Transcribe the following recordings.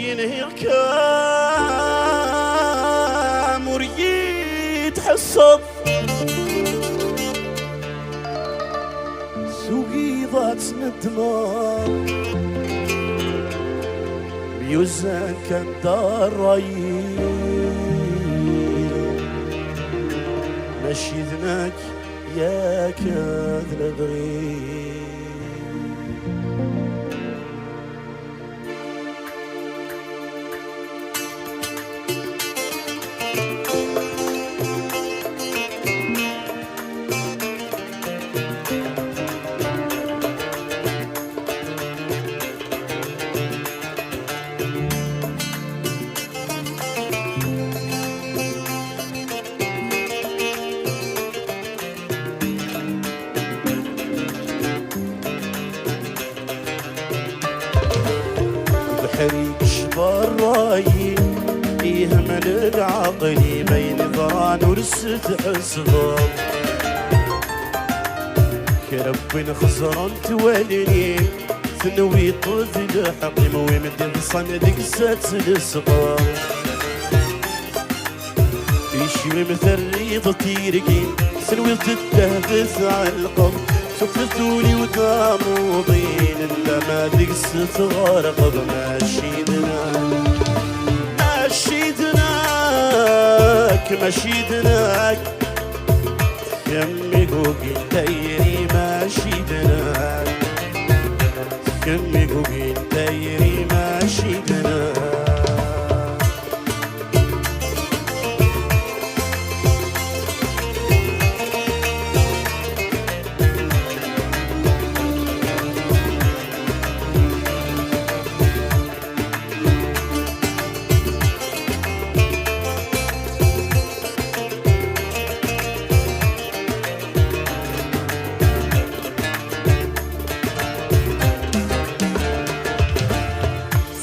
ينهي كام وريد حصب سوقي ضات ندمار بيوزن كان دار ماشي ذناك يا كاذل بغير بحريق شبر رايي يهمل العقلي بين ظران ورست حصغر كرب خزران تولني ثنوي طفل حقي موي مدن صندق سات الصغار يشوي مثل ريض تيرقي سنوي تتهدث على القبر شفتولي وتاموضين الا ما ذيك ستغرقض ماشيدناك يمي قوقي دايري ماشيدناك يمي قوقي دايري ماشيدناك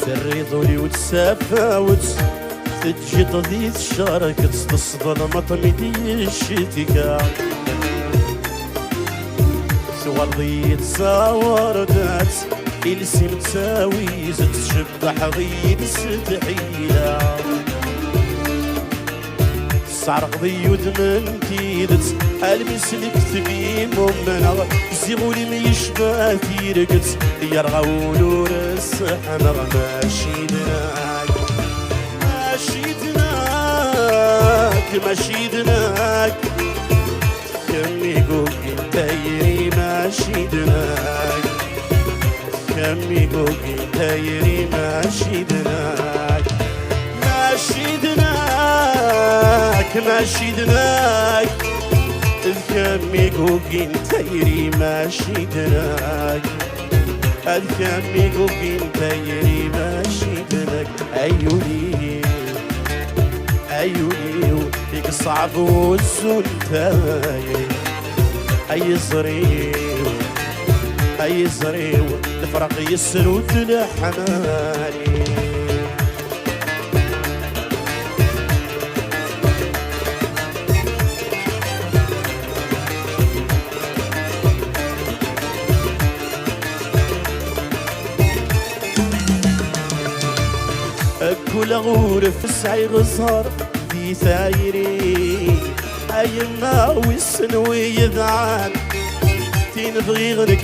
سريضولي وتسافاوت تجي تضيت شارك تصدر مطميدي الشتكا سوار ضيت ساوردات إلسي متساوي زد تشبح ضيت ستحيلا سعرق ضيود من تيدت المسلك تبي ممنا زيغولي ما يشبه تيرقت يرغول ورسحنا ماشيدناك كمي قوقي دايري ماشيدناك كمي قوقي دايري ماشيدناك الكمي قوقين تيري ماشيدناك الكمي قوقين تيري ماشيدناك أيوني فيك صعب والزون تايري أي زريو الفرق يسرو تلحماني كل غورف سعي غصار في ثايري أيما والسنوي يذعان تنبغي غنك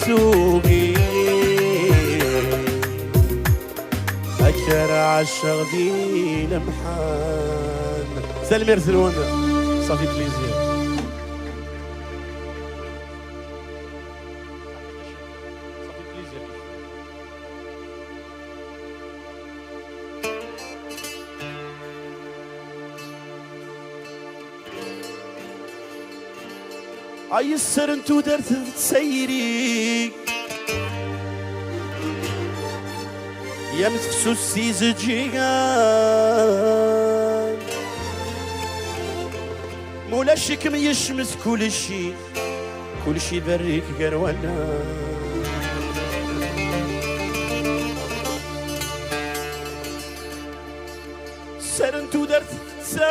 سوقي أكر عشق دي لمحان سلمي ارسلونا صافي بليزير أي السرن تودر تسيري يا متفسو السيزجيان مولا الشكم يشمس كل شي بريك قروانا سرن تودر تسيري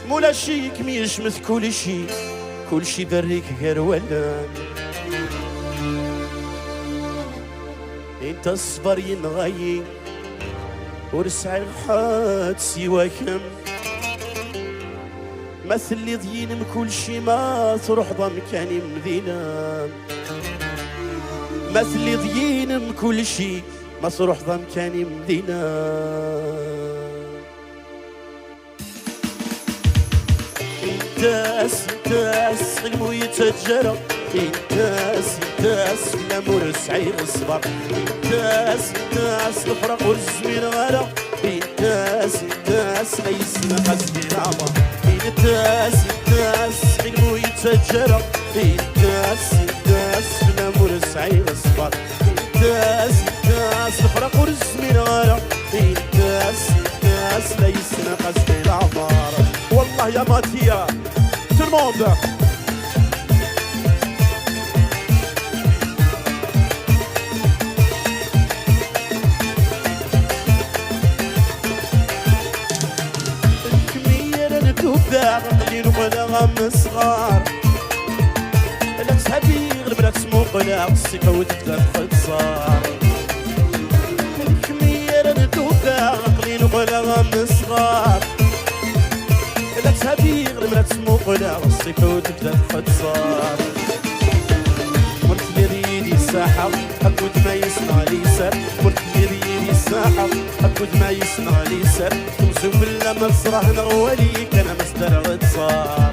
مولا شيك ميشمس كل شي بريك غير ولان. انت الصبر ينغي ورسع الحاد سواكم، مثل اللي ضيين كل شي ما تروح ضمكاني مذينة، مثل اللي ضيين كل شي ما تروح ضمكاني مذينة. انتاس علمو يتجرى، انتاس لا مرسعي الصبر، انتاس الفرق والزمين غلا، انتاس لا يسمى قصدي العمر، انتاس علمو يتجرى، انتاس لا مرسعي الصبر، انتاس الفرق والزمين غلا، انتاس لا يسمى قصدي العمر. والله يا ماتيا tout le monde. الكمية للدباغ اللي نبغى صغار، لا تسحبي غير بلا تسموق لا السكة وتبدا تختصار. الكمية للدباغ اللي نبغى صغار، لا تهبي غير بلا تسموق لا السكة وتبدا تختصار. مرت لي ريدي الساحة هكود ما يصنع لي سر، مرت لي ريدي الساحة هكود ما يصنع لي سر. تمسو بلا مسرح نغولي كان مصدر غتصار.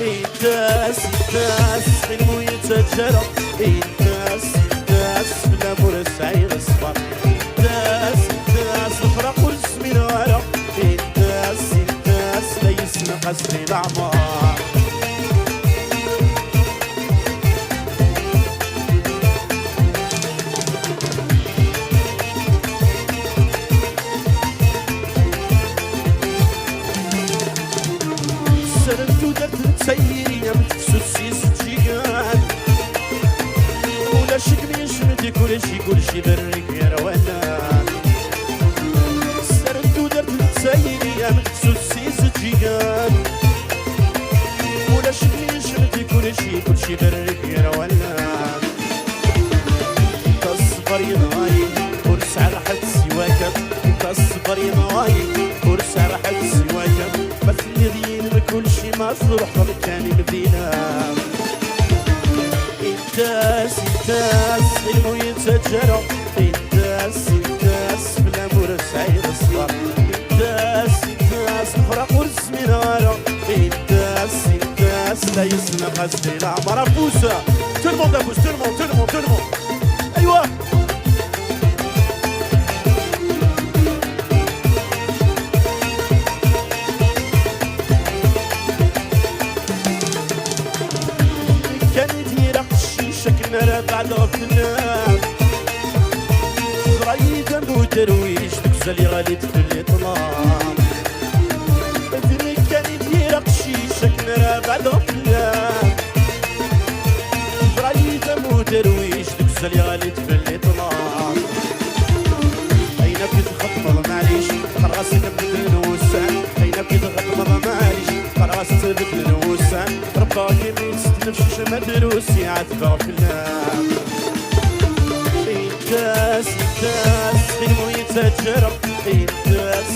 انتاس علمو يتجرى، انتاس بلا مرسعي الصبر، انتاس الفرق والزمين غلا، انتاس لا يسمى قصدي الأعمار. سرنتو درت تسيري يا متكسو السيس تجيكان، ولا شك ميشمتي كل شي بريك يا روانان. سرنتو درت تسيري يا متكسو السيس تجيكان، ولا شك ميشمتي كل شي بريك يا روانان. انت الصبر ينغاي ورسع راحت سواكا، انت الصبر ينغاي ورسع راحت سواكا، بس اللي ضيين كل شي ما تروح ضمكاني مدينة. انتاس علمو يتجرى، انتاس بلا مرسعي الصبر، انتاس الفرق والزمين غلا، انتاس لا يسمى قصدي العمر. ابوسة tout le monde abousse, tout le monde. ايوه كنا بعد غفلنا غرايد ابو درويش تكزلي غادي تفلي طلام. ذني كان يدير قشيشه كنا بعد غفلنا غرايد ابو درويش تكزلي غادي تفلي طلام. اين بغيت تخطمض معليش راسي نبدل الوسان، اين بغيت تخطمض معليش راسي تبدل الوسان. رباكي ميتستنفش ما دروسي عتبا فينا. انتاس علمو يتجرى، انتاس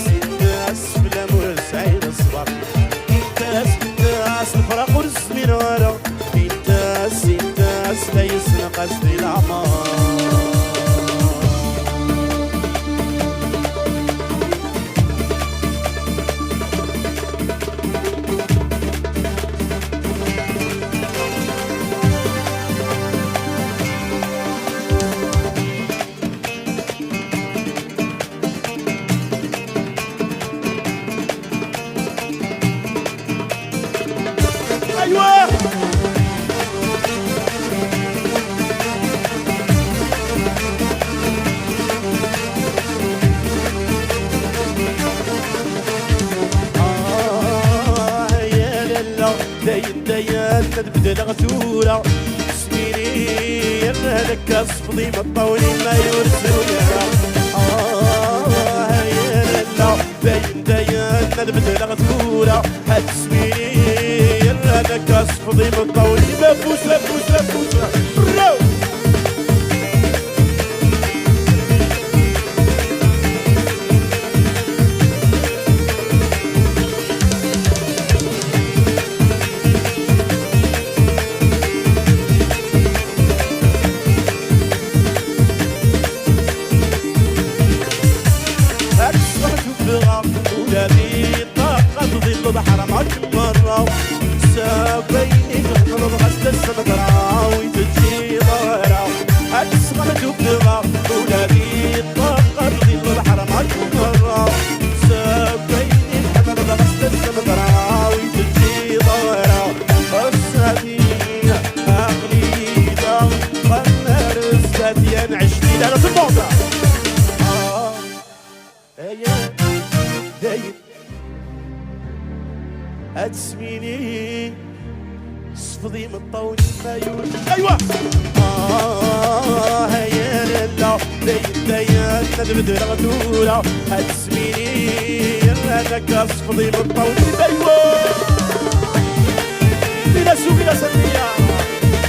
بلا مرسعي الصبر، انتاس الفرق والزمين غلا، انتاس لا يسمى قصدي الأعمار. ايوه داين تبدل غثورة سميني هذاك الصفضي مطولي ما يرسل يا لا داين تبدل غثورة دورة هتسميني انا كصفضي مطول بفوس بفوس بفوس رو حرمات مرة سابيني تغلب غسل السمدراوي تجي ضهرة أتسغمت وبدغة ولادي الطاقة تغلب حرمات مرة سابيني تغلب غسل السمدراوي تجي ضهرة السبينة أغليدة خمر السبيان عشتي على الموضة هيا دايم هتسميني صفدي من طولي مايول ايوه هيا لا دايما ندبد الغدوره هتسميني انا صفدي من طولي ايوه بلا سوق بلا سنيه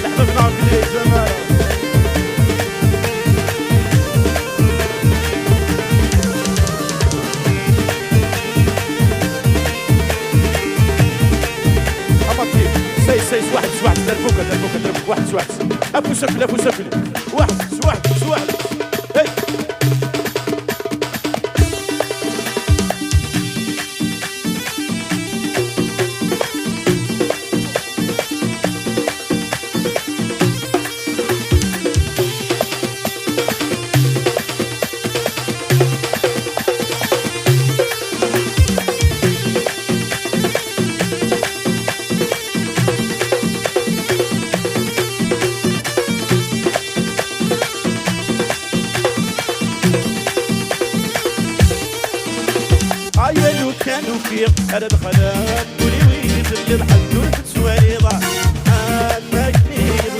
لحظه نعرف ليه زمان سيس واحد دربوك واحد ابو سفل واحد هي كانوا فيق أنا دخلان ولي ويد اللي بحدود سواريضة أنا كنيد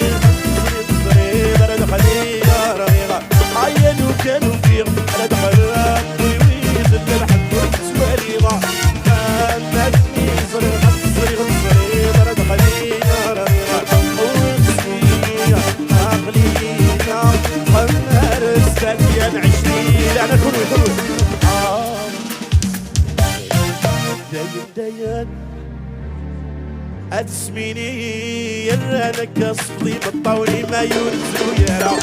غير أنا دخلي يا رغيضة عينوا كانوا فيق أنا دخلان ولي ويد اللي بحدود سواريضة أنا كنيد غير أنا دخلي يا رغيضة وسمية أغلينا خمر السبيان عشرين أنا كروي دايان هتسميني انا كصفدي بالطولي ما ينزلوا يرى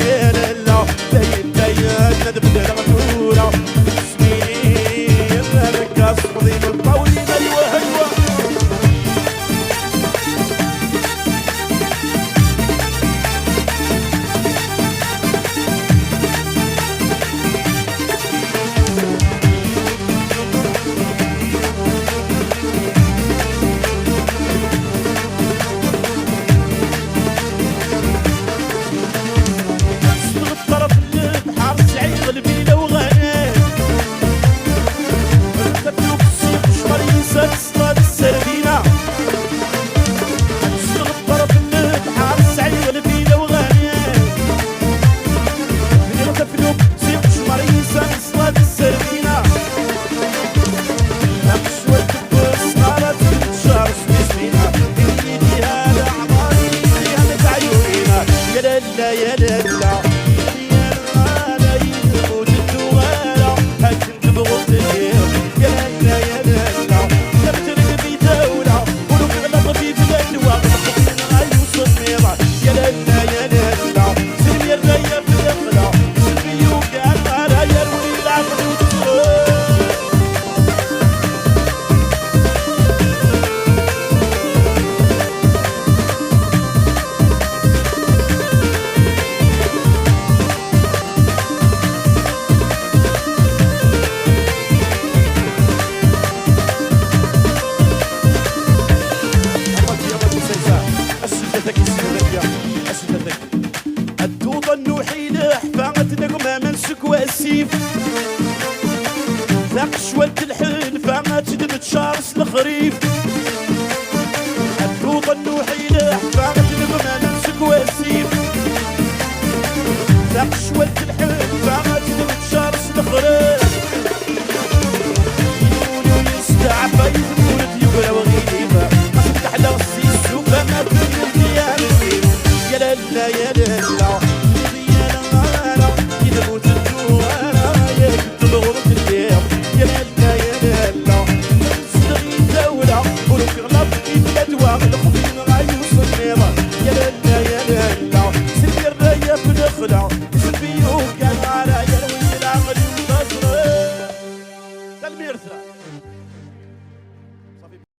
يا لا دايان ندبد الغدوره تسميني انا كصفدي بالطولي ما يوهوا ذاق شوالة الحلفة ما تدمت شارس الخريف الدوطة النوحيلة حفا تدمت ما نمسك واسيف ذاق شوالة الحلفة ما تدمت شارس الخريف لا يا لا يا لا يموت الجوار يا كنت بغرق الليل يا لا يا لا تستغي الدولة ولو في غلط يبقى دواء الخبين غايوصل النظام يا لا يا لا سلبي الراية في الخلع سلبي وكان على